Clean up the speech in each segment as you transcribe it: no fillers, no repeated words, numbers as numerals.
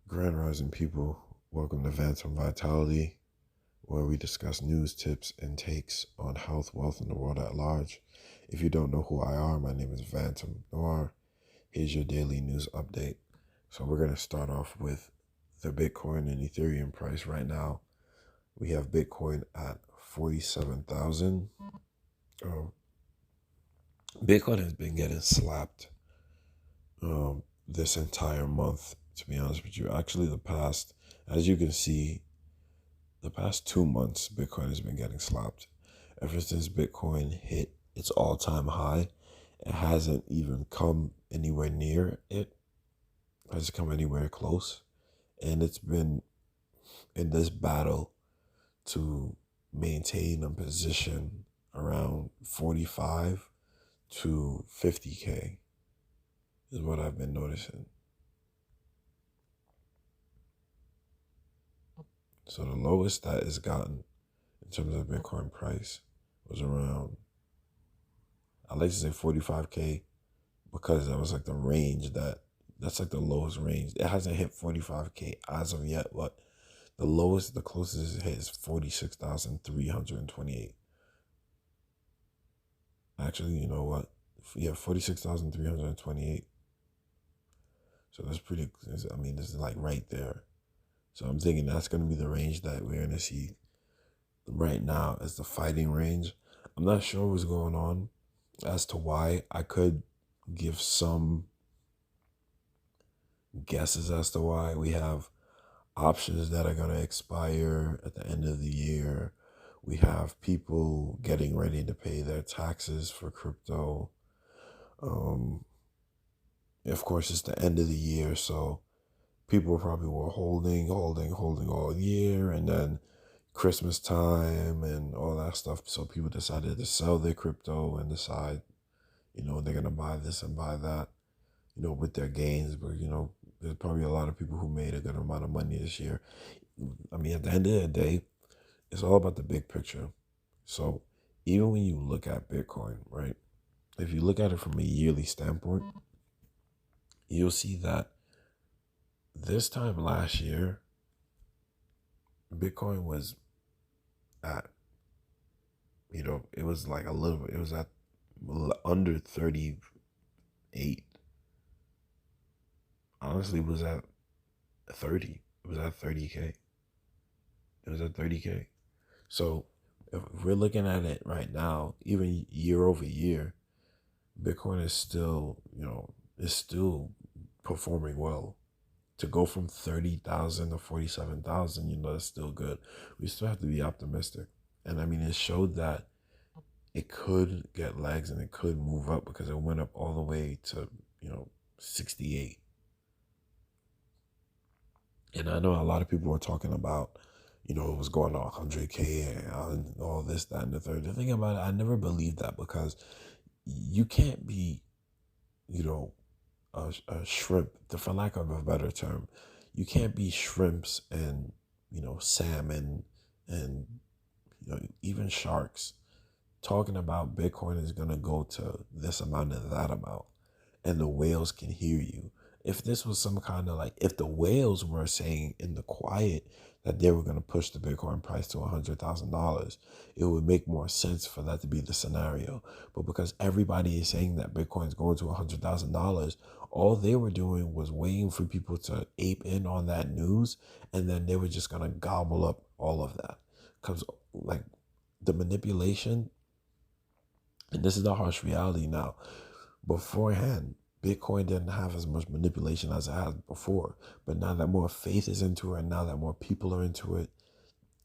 Grand Rising people, welcome to Phantom Vitality, where we discuss news, tips, and takes on health, wealth, and the world at large. If you don't know who I are, my name is Phantom Noir. Here's your daily news update. So we're going to start off with the Bitcoin and Ethereum price right now. We have Bitcoin at 47,000. Bitcoin has been getting slapped this entire month, to be honest with you. Actually, as you can see, the past 2 months, Bitcoin has been getting slapped. Ever since Bitcoin hit its all-time high, it hasn't even come anywhere near it. It hasn't come anywhere close. And it's been in this battle to maintain a position around 45 to 50K is what I've been noticing. So the lowest that it's gotten in terms of Bitcoin price was around, I like to say 45K, because that was like the range that's like the lowest range. It hasn't hit 45K as of yet, but the closest it hit is 46,328. Actually, you know what? Yeah, 46,328. So that's pretty, I mean, this is like right there. So I'm thinking that's going to be the range that we're going to see right now as the fighting range. I'm not sure what's going on as to why. I could give some guesses as to why. We have options that are going to expire at the end of the year. We have people getting ready to pay their taxes for crypto. Of course, it's the end of the year, so people probably were holding all year, and then Christmas time and all that stuff. So people decided to sell their crypto and decide, they're going to buy this and buy that, with their gains. But, there's probably a lot of people who made a good amount of money this year. I mean, at the end of the day, it's all about the big picture. So even when you look at Bitcoin, right, if you look at it from a yearly standpoint, you'll see that this time last year, Bitcoin was at, it was like it was at under 38. Honestly, it was at 30. It was at 30K. It was at 30K. So if we're looking at it right now, even year over year, Bitcoin is still, is still performing well. To go from 30,000 to 47,000, that's still good. We still have to be optimistic. And I mean, it showed that it could get legs and it could move up, because it went up all the way to, 68. And I know a lot of people were talking about, it was going to 100K and all this, that, and the third. The thing about it, I never believed that, because you can't be, a shrimp, for lack of a better term. You can't be shrimps and, salmon and, even sharks talking about Bitcoin is going to go to this amount and that amount, and the whales can hear you. If this was some kind of if the whales were saying in the quiet that they were going to push the Bitcoin price to $100,000, it would make more sense for that to be the scenario. But because everybody is saying that Bitcoin is going to $100,000, all they were doing was waiting for people to ape in on that news, and then they were just going to gobble up all of that. Because the manipulation, and this is the harsh reality now, beforehand, Bitcoin didn't have as much manipulation as it had before. But now that more faith is into it, and now that more people are into it,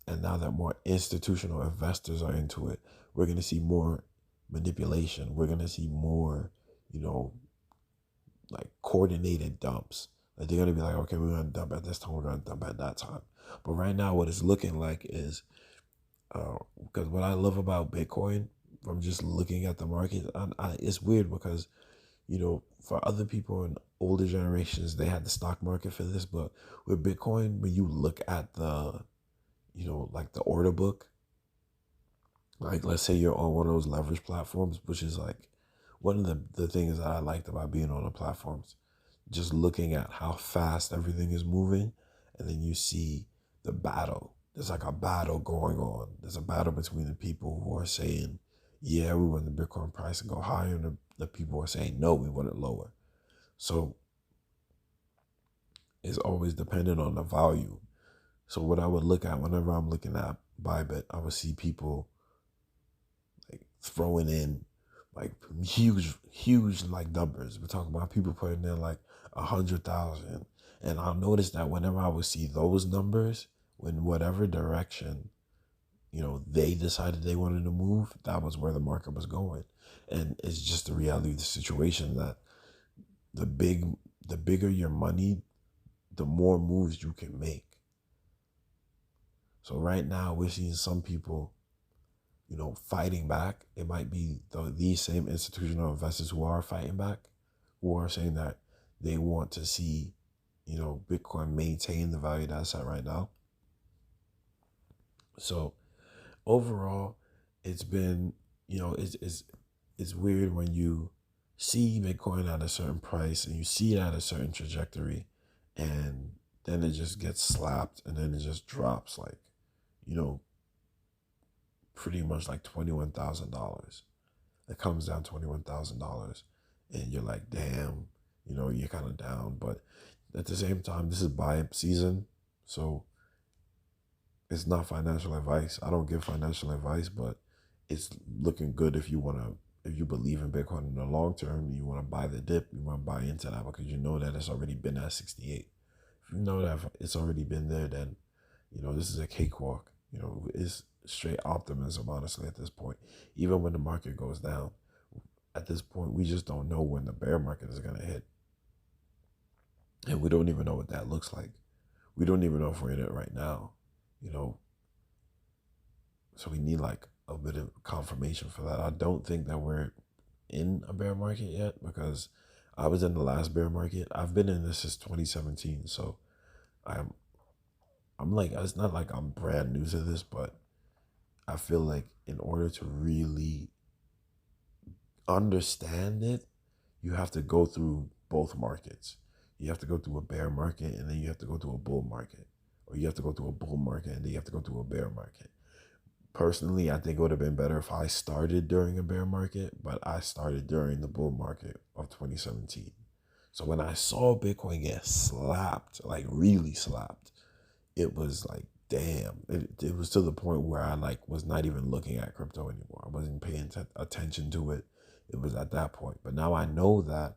and now that more institutional investors are into it, we're going to see more manipulation. We're going to see more, coordinated dumps. They're going to be like, okay, we're going to dump at this time, we're going to dump at that time. But right now, what it's looking like is, because what I love about Bitcoin, from just looking at the market, it's weird because, for other people in older generations, they had the stock market for this. But with Bitcoin, when you look at the, the order book, let's say you're on one of those leverage platforms, which is one of the things that I liked about being on the platforms. just looking at how fast everything is moving, and then you see the battle. There's like a battle going on. There's a battle between the people who are saying, yeah, we want the Bitcoin price to go higher, and the people who are saying, no, we want it lower. So it's always dependent on the value. So what I would look at whenever I'm looking at Bybit, I would see people like throwing in like huge like numbers. We're talking about people putting in like 100,000. And I'll notice that whenever I would see those numbers, in whatever direction, they decided they wanted to move, that was where the market was going. And it's just the reality of the situation that the bigger your money, the more moves you can make. So right now we're seeing some people, fighting back. It might be these same institutional investors who are fighting back, who are saying that they want to see, Bitcoin maintain the value that's at right now. So overall, it's been, it's weird when you see Bitcoin at a certain price and you see it at a certain trajectory, and then it just gets slapped, and then it just drops like, pretty much like $21,000. It comes down $21,000, and you're like, damn, you're kind of down. But at the same time, this is buy season, so it's not financial advice. I don't give financial advice, but it's looking good if you believe in Bitcoin in the long term, you want to buy the dip, you want to buy into that because you know that it's already been at 68. If you know that it's already been there, then, this is a cakewalk. It's straight optimism, honestly, at this point. Even when the market goes down, at this point, we just don't know when the bear market is going to hit. And we don't even know what that looks like. We don't even know if we're in it right now, So we need like a bit of confirmation for that. I don't think that we're in a bear market yet, because I was in the last bear market. I've been in this since 2017. So I'm like, it's not like I'm brand new to this, but I feel like in order to really understand it, you have to go through both markets. You have to go through a bear market, and then you have to go through a bull market. Or you have to go through a bull market, and then you have to go through a bear market. Personally, I think it would have been better if I started during a bear market, but I started during the bull market of 2017. So when I saw Bitcoin get slapped, like really slapped, it was like, damn. It was to the point where I like was not even looking at crypto anymore. I wasn't paying attention to it. It was at that point. But now I know that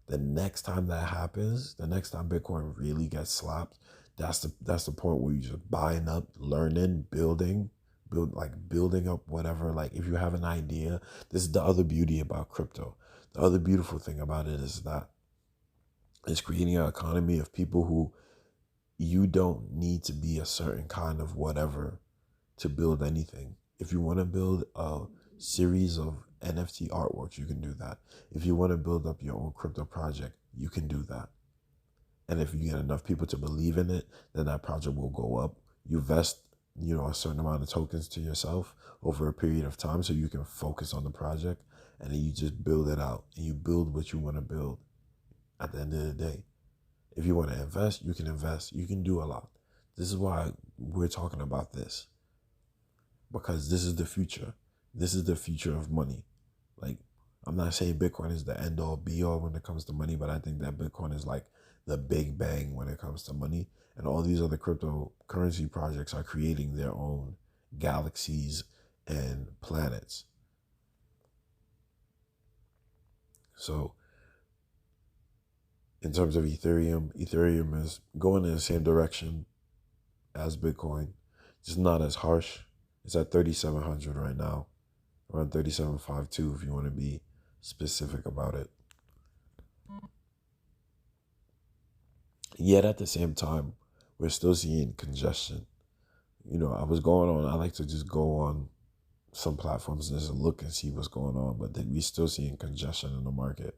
the next time that happens, the next time Bitcoin really gets slapped, that's the point where you're just buying up, learning, building up whatever. Like if you have an idea, this is the other beauty about crypto. The other beautiful thing about it is that it's creating an economy of people who, you don't need to be a certain kind of whatever to build anything. If you want to build a series of NFT artworks, you can do that. If you want to build up your own crypto project, you can do that. And if you get enough people to believe in it, then that project will go up. You vest, a certain amount of tokens to yourself over a period of time so you can focus on the project, and then you just build it out, and you build what you want to build at the end of the day. If you want to invest, you can invest. You can do a lot. This is why we're talking about this, because this is the future. This is the future of money. Like, I'm not saying Bitcoin is the end all be all when it comes to money, but I think that Bitcoin is like the big bang when it comes to money. And all these other cryptocurrency projects are creating their own galaxies and planets. So in terms of Ethereum is going in the same direction as Bitcoin, just not as harsh. It's at 3,700 right now, around 3,752 if you want to be specific about it. Yet at the same time, we're still seeing congestion. I like to just go on some platforms and just look and see what's going on, but then we're still seeing congestion in the market.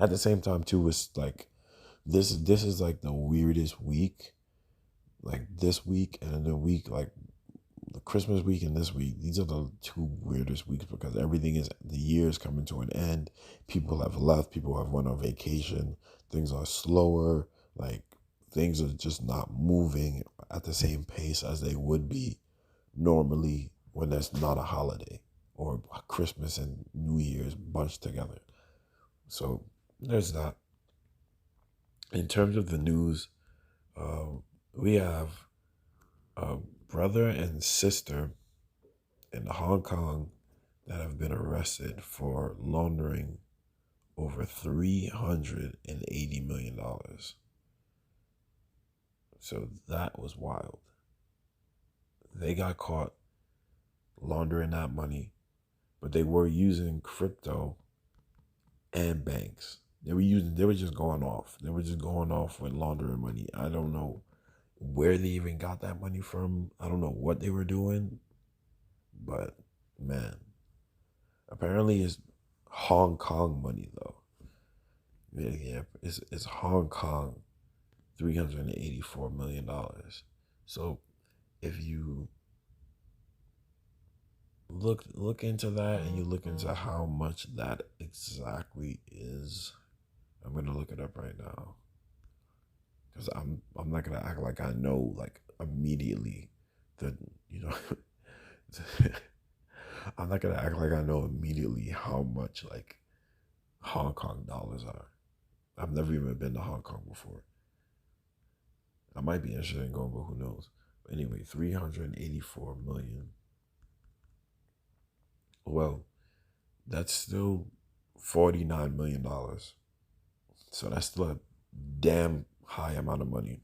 At the same time, too, it's like, this is like the weirdest week, like this week and the week, like the Christmas week and this week. These are the two weirdest weeks because the year is coming to an end. People have left. People have went on vacation. things are slower, like things are just not moving at the same pace as they would be normally when there's not a holiday or Christmas and New Year's bunched together. So there's that. In terms of the news, we have a brother and sister in Hong Kong that have been arrested for laundering over $380 million. So that was wild. They got caught laundering that money, but they were using crypto and banks. They were just going off. They were just going off with laundering money. I don't know where they even got that money from. I don't know what they were doing, but man, apparently it's Hong Kong money though. Yeah, it's Hong Kong, $384 million. So if you look into that and you look into how much that exactly is, I'm gonna look it up right now because I'm not gonna act like I know like immediately the you know I'm not gonna act like I know immediately how much like Hong Kong dollars are. I've never even been to Hong Kong before. I might be interested in going, but who knows? But anyway, 384 million. Well, that's still $49 million. So that's still a damn high amount of money.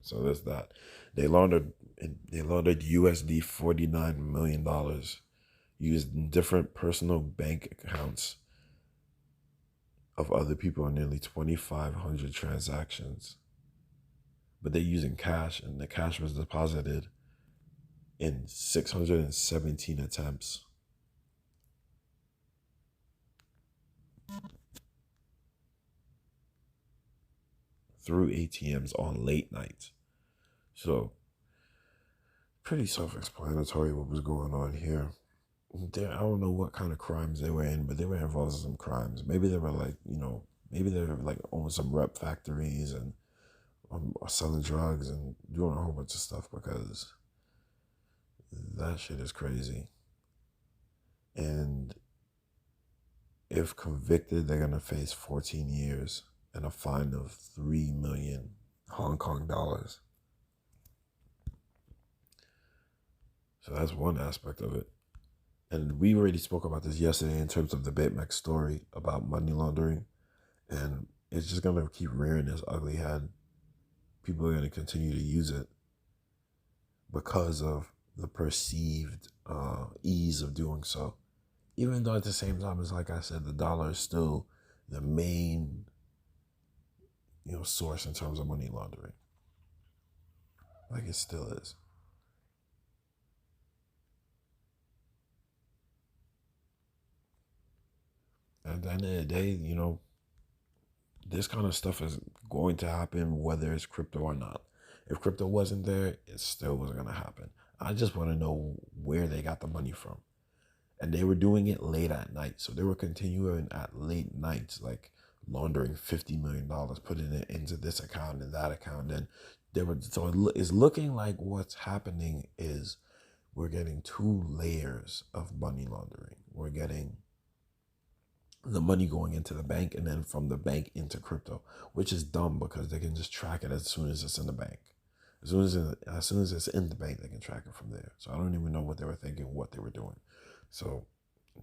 So there's that. They laundered USD $49 million used in different personal bank accounts of other people in nearly 2,500 transactions. But they're using cash, and the cash was deposited in 617 attempts. Through ATMs on late nights. So, pretty self-explanatory what was going on here. I don't know what kind of crimes they were in, but they were involved in some crimes. Maybe they were like, maybe they were like owning some rep factories and selling drugs and doing a whole bunch of stuff, because that shit is crazy. And if convicted, they're going to face 14 years and a fine of 3 million Hong Kong dollars. So that's one aspect of it. And we already spoke about this yesterday in terms of the BitMEX story about money laundering. And it's just going to keep rearing its ugly head. People are going to continue to use it because of the perceived ease of doing so. Even though at the same time, as like I said, the dollar is still the main, source in terms of money laundering. Like it still is. At the end of the day, this kind of stuff is going to happen whether it's crypto or not. If crypto wasn't there, it still was going to happen. I just want to know where they got the money from. And they were doing it late at night. So they were continuing at late nights, like laundering $50 million, putting it into this account and that account. And it's looking like what's happening is we're getting two layers of money laundering. We're getting the money going into the bank and then from the bank into crypto, which is dumb because they can just track it as soon as it's in the bank. As soon as it's in the bank, they can track it from there. So I don't even know what they were thinking, what they were doing. So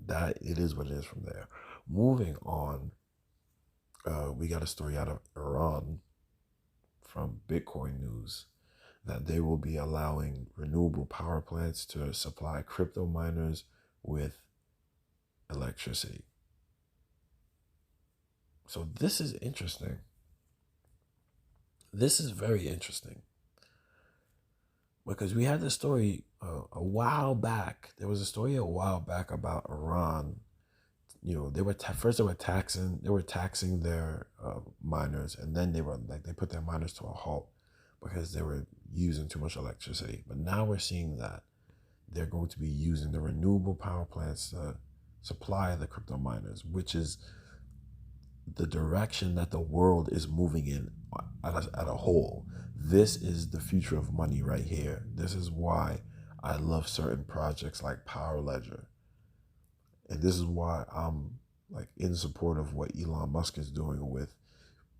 that it is what it is from there. Moving on, we got a story out of Iran from Bitcoin News that they will be allowing renewable power plants to supply crypto miners with electricity. So this is interesting. This is very interesting. Because we had this story a while back. There was a story a while back about Iran. They were taxing their miners, and then they put their miners to a halt because they were using too much electricity. But now we're seeing that they're going to be using the renewable power plants to supply the crypto miners, which is the direction that the world is moving in at a whole. This is the future of money right here. This is why I love certain projects like Power Ledger. And this is why I'm like in support of what Elon Musk is doing with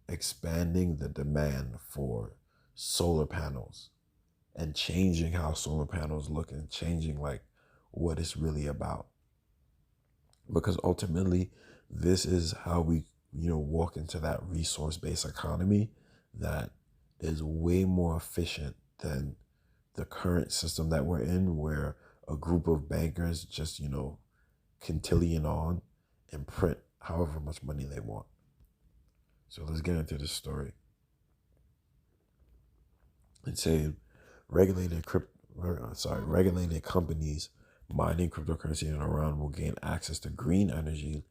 expanding the demand for solar panels and changing how solar panels look and changing like what it's really about. Because ultimately, this is how we, walk into that resource-based economy that is way more efficient than the current system that we're in, where a group of bankers just, quintillion on and print however much money they want. So let's get into this story. It's saying regulated companies mining cryptocurrency in Iran will gain access to green energy.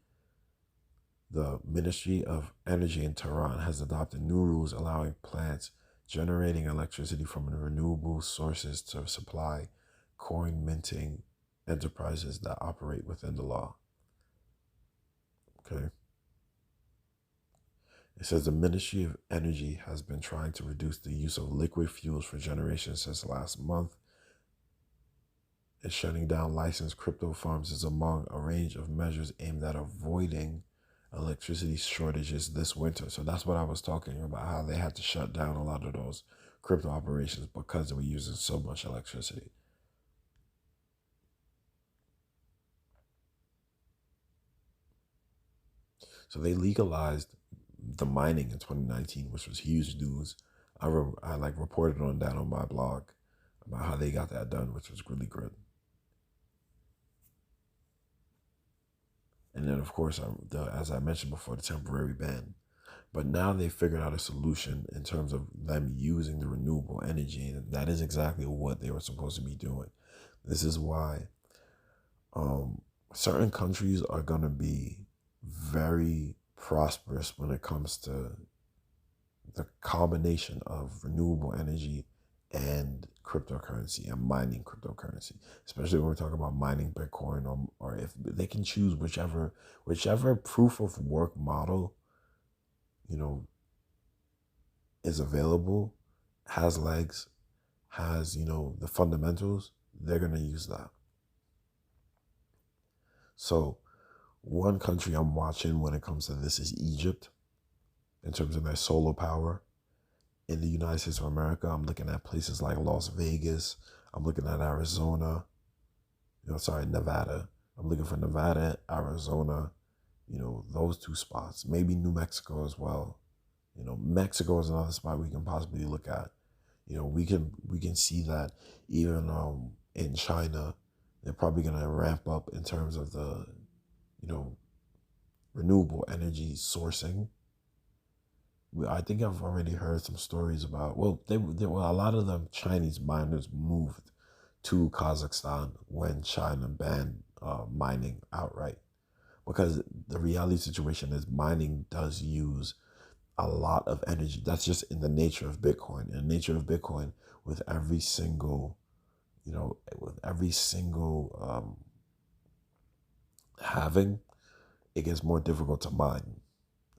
The Ministry of Energy in Tehran has adopted new rules allowing plants generating electricity from renewable sources to supply coin minting enterprises that operate within the law. Okay. It says the Ministry of Energy has been trying to reduce the use of liquid fuels for generations since last month. And shutting down licensed crypto farms is among a range of measures aimed at avoiding electricity shortages this winter. So that's what I was talking about, how they had to shut down a lot of those crypto operations because they were using so much electricity. So they legalized the mining in 2019, which was huge news. I reported on that on my blog about how they got that done, which was really good. And then, of course, as I mentioned before, the temporary ban. But now they figured out a solution in terms of them using the renewable energy. And that is exactly what they were supposed to be doing. This is why certain countries are going to be very prosperous when it comes to the combination of renewable energy and cryptocurrency and mining cryptocurrency, especially when we're talking about mining Bitcoin, or if they can choose whichever proof of work model, is available, has legs, has, the fundamentals, they're going to use that. So one country I'm watching when it comes to this is Egypt, in terms of their solar power. In the United States of America, I'm looking at places like Las Vegas. I'm looking at Arizona. Nevada. I'm looking for Nevada, Arizona, those two spots. Maybe New Mexico as well. Mexico is another spot we can possibly look at. We can see that even in China, they're probably gonna ramp up in terms of the, renewable energy sourcing. I think I've already heard some stories about, a lot of them Chinese miners moved to Kazakhstan when China banned mining outright. Because the reality situation is mining does use a lot of energy. That's just in the nature of Bitcoin. In the nature of Bitcoin, with every single, halving, it gets more difficult to mine.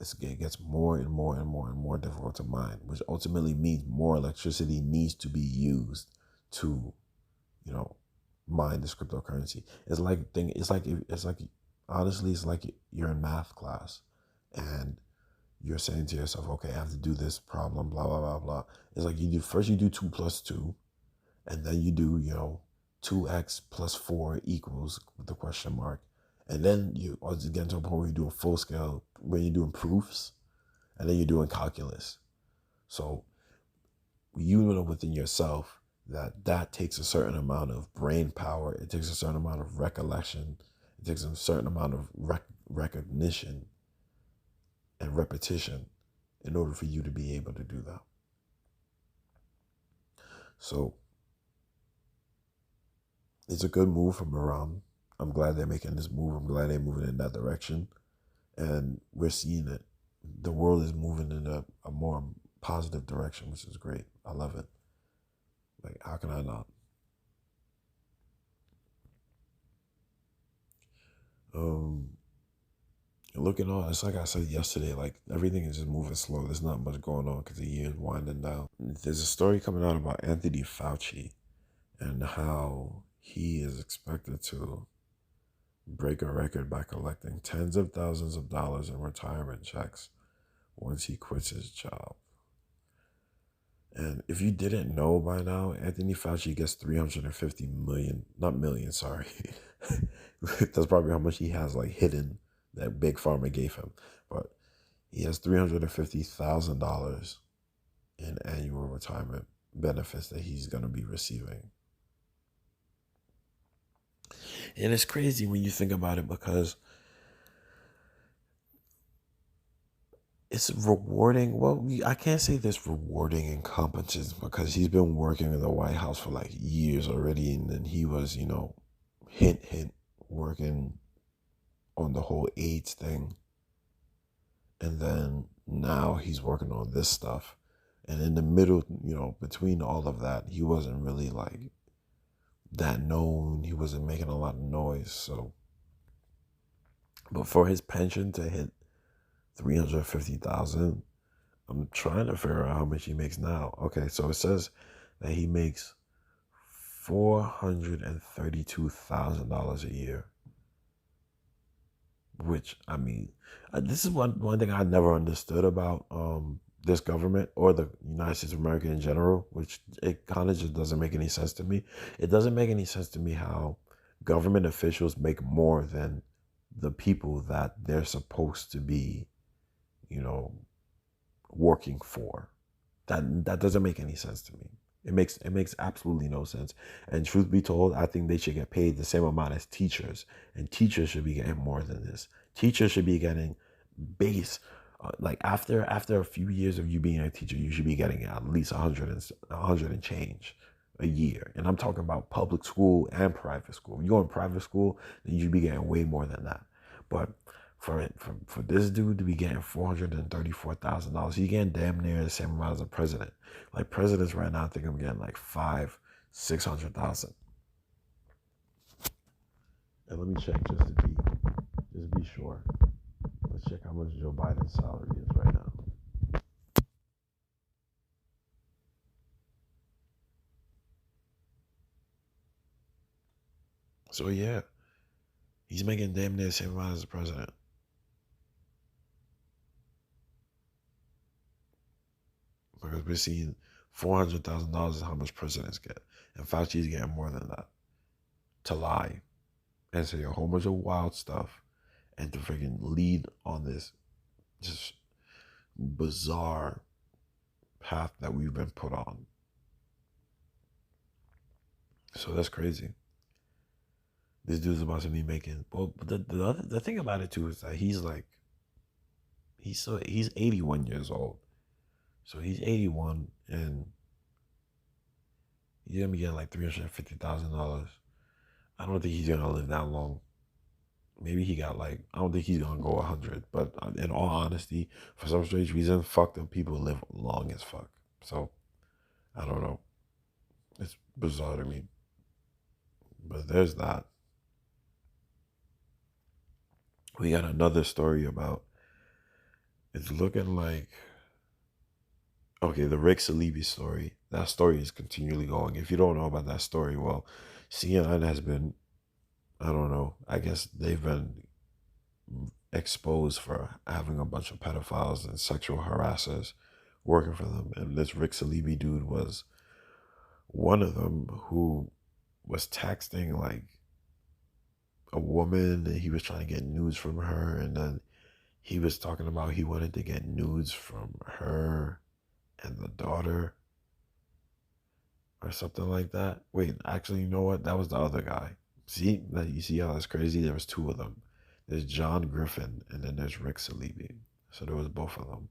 It gets more and more and more and more difficult to mine, which ultimately means more electricity needs to be used to, mine this cryptocurrency. Honestly, it's like you're in math class and you're saying to yourself, okay, I have to do this problem, blah, blah, blah, blah. It's like you do 2 plus 2, and then you do, 2x plus 4 equals with the question mark. And then you get to a point where you do a full scale, when you're doing proofs, and then you're doing calculus. So you know within yourself that takes a certain amount of brain power. It takes a certain amount of recollection. It takes a certain amount of recognition and repetition in order for you to be able to do that. So it's a good move from Iran. I'm glad they're making this move. I'm glad they're moving in that direction. And we're seeing it. The world is moving in a more positive direction, which is great. I love it. Like, how can I not? Looking on, it's like I said yesterday, like everything is just moving slow. There's not much going on because the year is winding down. There's a story coming out about Anthony Fauci and how he is expected to break a record by collecting tens of thousands of dollars in retirement checks once he quits his job. And if you didn't know by now, Anthony Fauci gets 350 million, not million, sorry. That's probably how much he has like hidden that Big Pharma gave him. But he has $350,000 in annual retirement benefits that he's going to be receiving. And it's crazy when you think about it because it's rewarding. Well, I can't say this rewarding incompetence because he's been working in the White House for like years already. And then he was, hint, working on the whole AIDS thing. And then now he's working on this stuff. And in the middle, between all of that, he wasn't really like that known. He wasn't making a lot of noise. So, but for his pension to hit 350,000, I'm trying to figure out how much he makes now. Okay, so it says that he makes $432,000 a year. Which, I mean, this is one thing I never understood about this government or the United States of America in general, which it kind of just doesn't make any sense to me. It doesn't make any sense to me how government officials make more than the people that they're supposed to be, working for. That doesn't make any sense to me. It makes absolutely no sense. And truth be told, I think they should get paid the same amount as teachers. And teachers should be getting more than this. Teachers should be getting base. Like after a few years of you being a teacher, you should be getting at least 100 and change a year. And I'm talking about public school and private school. If you go in private school, then you should be getting way more than that. But for this dude to be getting $434,000, he's getting damn near the same amount as a president. Like presidents right now, I think I'm getting like 600,000. And let me check just to be sure. Let's check how much Joe Biden's salary is right now. So yeah, he's making damn near the same amount as the president. Because we're seeing $400,000 is how much presidents get. And Fauci's getting more than that. To lie and say a whole bunch of wild stuff and to freaking lead on this just bizarre path that we've been put on. So that's crazy. This dude's about to be making, well, the thing about it too is that he's 81 years old. So he's 81 and he's gonna be getting like $350,000. I don't think he's gonna live that long. Maybe he got like, I don't think he's gonna go 100. But in all honesty, for some strange reason, fucked up people live long as fuck. So I don't know. It's bizarre to me. But there's that. We got another story about, it's looking like, okay, the Rick Saleeby story. That story is continually going. If you don't know about that story, well, CNN has been, I don't know, I guess they've been exposed for having a bunch of pedophiles and sexual harassers working for them. And this Rick Saleeby dude was one of them who was texting like a woman and he was trying to get nudes from her. And then he was talking about he wanted to get nudes from her and the daughter or something like that. Wait, actually, you know what? That was the other guy. See, you see how that's crazy? There was two of them. There's John Griffin and then there's Rick Saleeby. So there was both of them.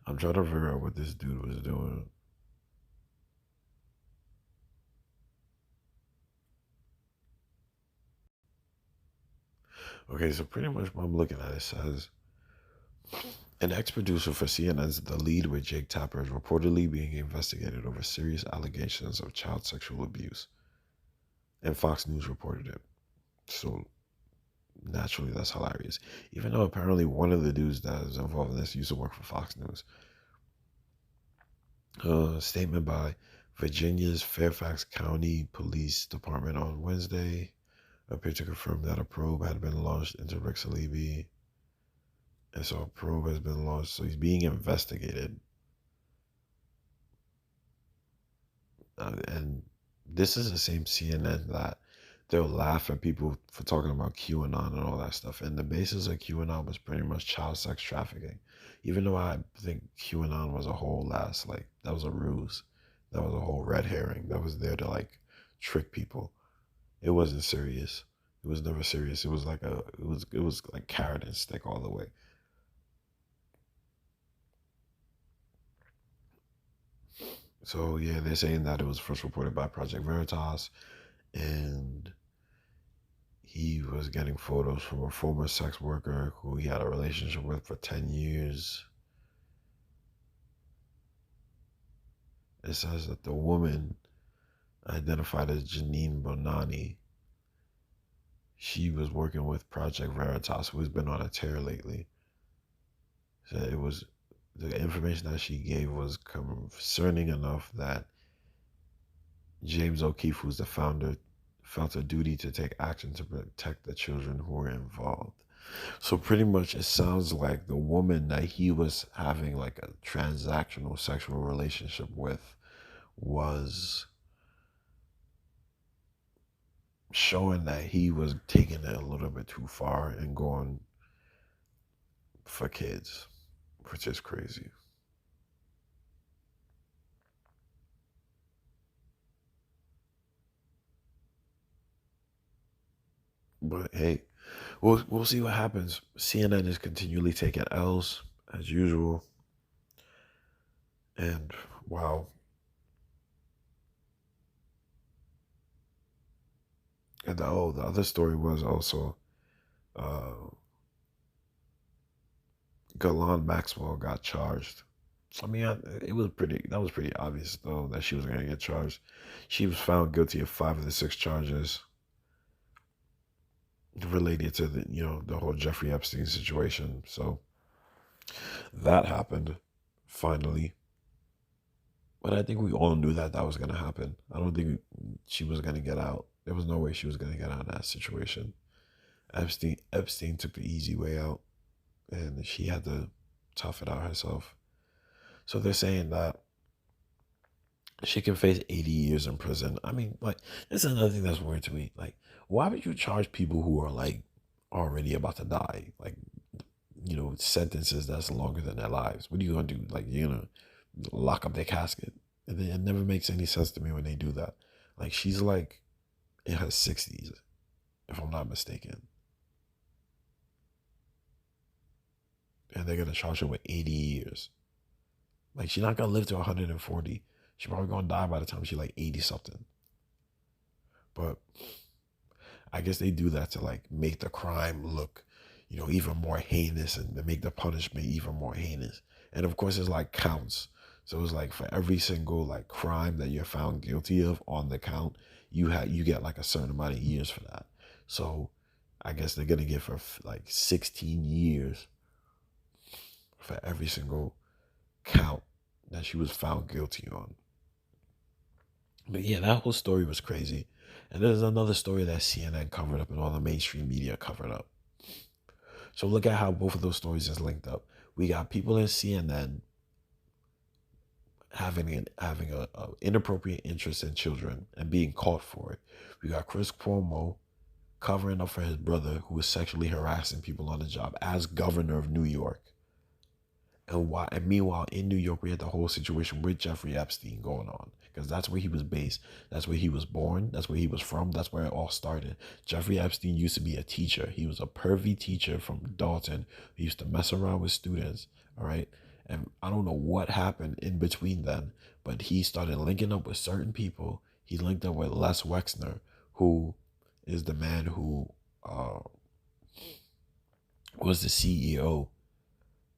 I'm trying to figure out what this dude was doing. Okay, so pretty much what I'm looking at, it says, an ex-producer for CNN's The Lead with Jake Tapper is reportedly being investigated over serious allegations of child sexual abuse. And Fox News reported it. So naturally, that's hilarious. Even though apparently one of the dudes that is involved in this used to work for Fox News. Statement by Virginia's Fairfax County Police Department on Wednesday appeared to confirm that a probe had been launched into Rick Saleeby. And so a probe has been launched. So he's being investigated. And this is the same CNN that they'll laugh at people for talking about QAnon and all that stuff. And the basis of QAnon was pretty much child sex trafficking. Even though I think QAnon was a whole that was a ruse. That was a whole red herring. That was there to trick people. It wasn't serious. It was never serious. It was like carrot and stick all the way. So yeah, they're saying that it was first reported by Project Veritas, and he was getting photos from a former sex worker who he had a relationship with for 10 years. It says that the woman, identified as Janine Bonani, she was working with Project Veritas, who's been on a tear lately. So it was, the information that she gave was concerning enough that James O'Keefe, who's the founder, felt a duty to take action to protect the children who were involved. So pretty much it sounds like the woman that he was having like a transactional sexual relationship with was showing that he was taking it a little bit too far and going for kids, which is crazy. But hey, we'll see what happens. CNN is continually taking L's as usual. And wow. And the other story was also Galon Maxwell got charged. I mean, that was pretty obvious though that she was going to get charged. She was found guilty of 5 of the 6 charges related to the whole Jeffrey Epstein situation. So that happened finally. But I think we all knew that was going to happen. I don't think she was going to get out. There was no way she was going to get out of that situation. Epstein took the easy way out, and she had to tough it out herself. So they're saying that she can face 80 years in prison. I mean, this is another thing that's weird to me. Why would you charge people who are already about to die? Sentences that's longer than their lives. What are you gonna do? You're gonna lock up their casket? And it never makes any sense to me when they do that. She's in her 60s, if I'm not mistaken. And they're gonna charge her with 80 years. She's not gonna live to 140. She's probably gonna die by the time she's 80 something. But I guess they do that to make the crime look, even more heinous, and to make the punishment even more heinous. And of course, it's counts. So it's for every single crime that you're found guilty of on the count, you get a certain amount of years for that. So I guess they're gonna give her 16 years for every single count that she was found guilty on. But yeah, that whole story was crazy. And there's another story that CNN covered up and all the mainstream media covered up. So look at how both of those stories is linked up. We got people in CNN having a inappropriate interest in children and being caught for it. We got Chris Cuomo covering up for his brother who was sexually harassing people on the job as governor of New York. And meanwhile, in New York, we had the whole situation with Jeffrey Epstein going on, because that's where he was based. That's where he was born. That's where he was from. That's where it all started. Jeffrey Epstein used to be a teacher. He was a pervy teacher from Dalton. He used to mess around with students. All right. And I don't know what happened in between then, but he started linking up with certain people. He linked up with Les Wexner, who is the man who was the CEO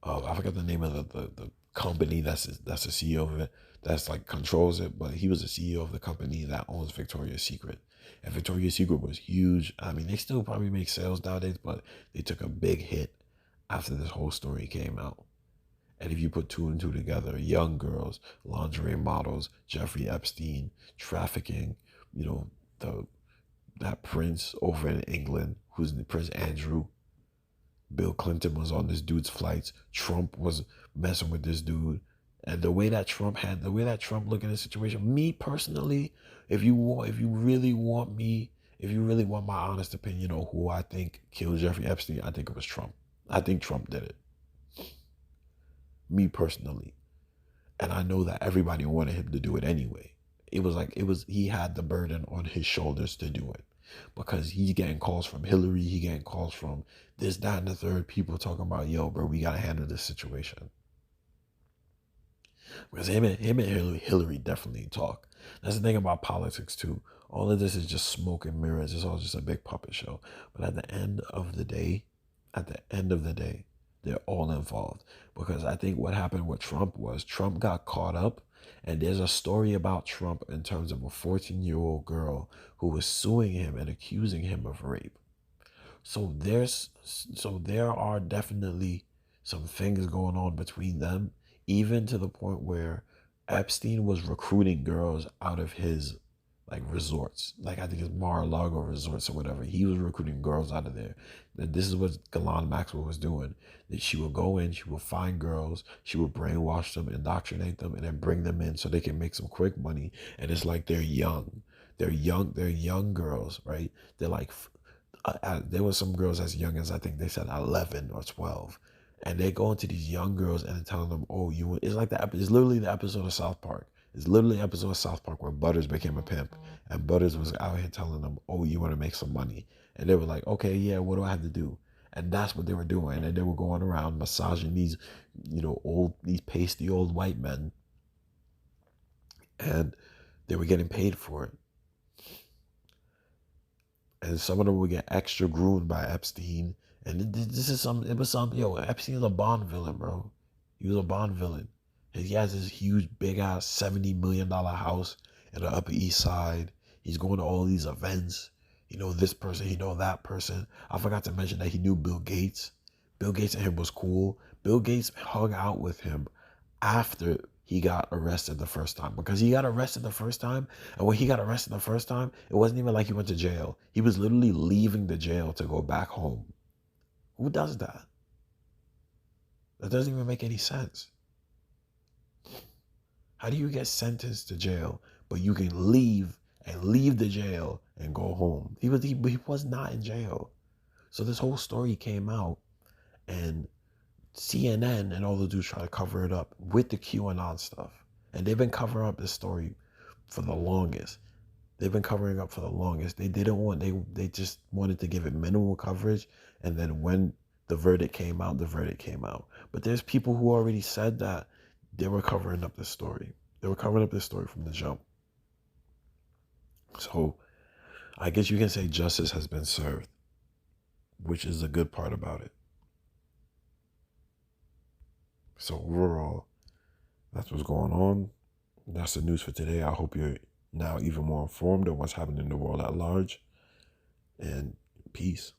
of, I I forgot the name of the company that's the CEO of it, that's like controls it, but he was the CEO of the company that owns Victoria's Secret. And Victoria's Secret was huge. I mean, they still probably make sales nowadays, but they took a big hit after this whole story came out. And if you put two and two together, young girls, lingerie models, Jeffrey Epstein, trafficking, you know, the that prince over in England, who's Prince Andrew. Bill Clinton was on this dude's flights. Trump was messing with this dude. And the way that Trump looked at the situation, me personally, if you really want my honest opinion on who I think killed Jeffrey Epstein, I think it was Trump. I think Trump did it. Me personally. And I know that everybody wanted him to do it anyway. He had the burden on his shoulders to do it. Because he's getting calls from Hillary, he getting calls from this, that, and the third, people talking about, yo, bro, we gotta handle this situation. Because him and Hillary definitely talk. That's the thing about politics too. All of this is just smoke and mirrors. It's all just a big puppet show. But at the end of the day, they're all involved. Because I think what happened with Trump was Trump got caught up. And there's a story about Trump in terms of a 14-year-old girl who was suing him and accusing him of rape. So there are definitely some things going on between them, even to the point where Epstein was recruiting girls out of his like resorts, like I think it's Mar-a-Lago resorts or whatever. He was recruiting girls out of there. And this is what Galon Maxwell was doing. That she would go in, she would find girls, she would brainwash them, indoctrinate them, and then bring them in so they can make some quick money. And it's like they're young, they're young girls, right? They're like, there was some girls as young as I think they said 11 or 12. And they go into these young girls and telling them, oh, it's like it's literally the episode of South Park. It's literally an episode of South Park where Butters became a pimp. And Butters was out here telling them, oh, you want to make some money. And they were like, okay, yeah, what do I have to do? And that's what they were doing. And they were going around massaging these, these pasty old white men. And they were getting paid for it. And some of them would get extra groomed by Epstein. And Epstein was a Bond villain, bro. He was a Bond villain. He has this huge, big ass $70 million house in the Upper East Side. He's going to all these events. He know this person, he know that person. I forgot to mention that he knew Bill Gates. Bill Gates and him was cool. Bill Gates hung out with him after he got arrested the first time. Because he got arrested the first time, and when he got arrested the first time, it wasn't even like he went to jail. He was literally leaving the jail to go back home. Who does that? That doesn't even make any sense. How do you get sentenced to jail, but you can leave the jail and go home? He was not in jail. So this whole story came out, and CNN and all the dudes try to cover it up with the QAnon stuff. And they've been covering up this story for the longest. They just wanted to give it minimal coverage. And then when the verdict came out, But there's people who already said that they were covering up this story. They were covering up this story from the jump. So I guess you can say justice has been served, which is the good part about it. So overall, that's what's going on. That's the news for today. I hope you're now even more informed of what's happening in the world at large. And peace.